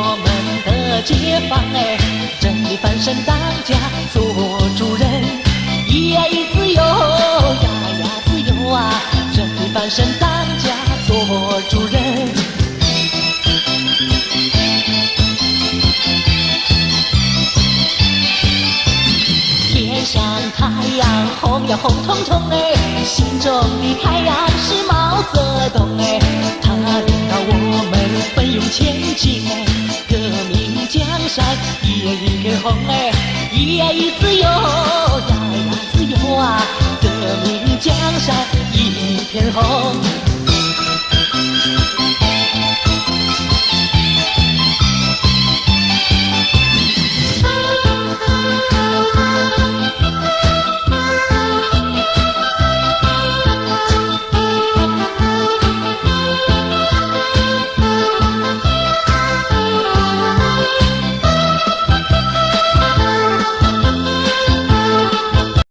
我们的解放哎，真理翻身当家做主人，咿呀咿自由，呀呀自由啊，真理翻身当家做主人。天上太阳红呀红彤彤哎，心中的太阳是毛泽东哎，他领导我们奋勇前进哎，革命江山一片红哎，咿呀咿自由，呀呀自由啊，革命江山一片红。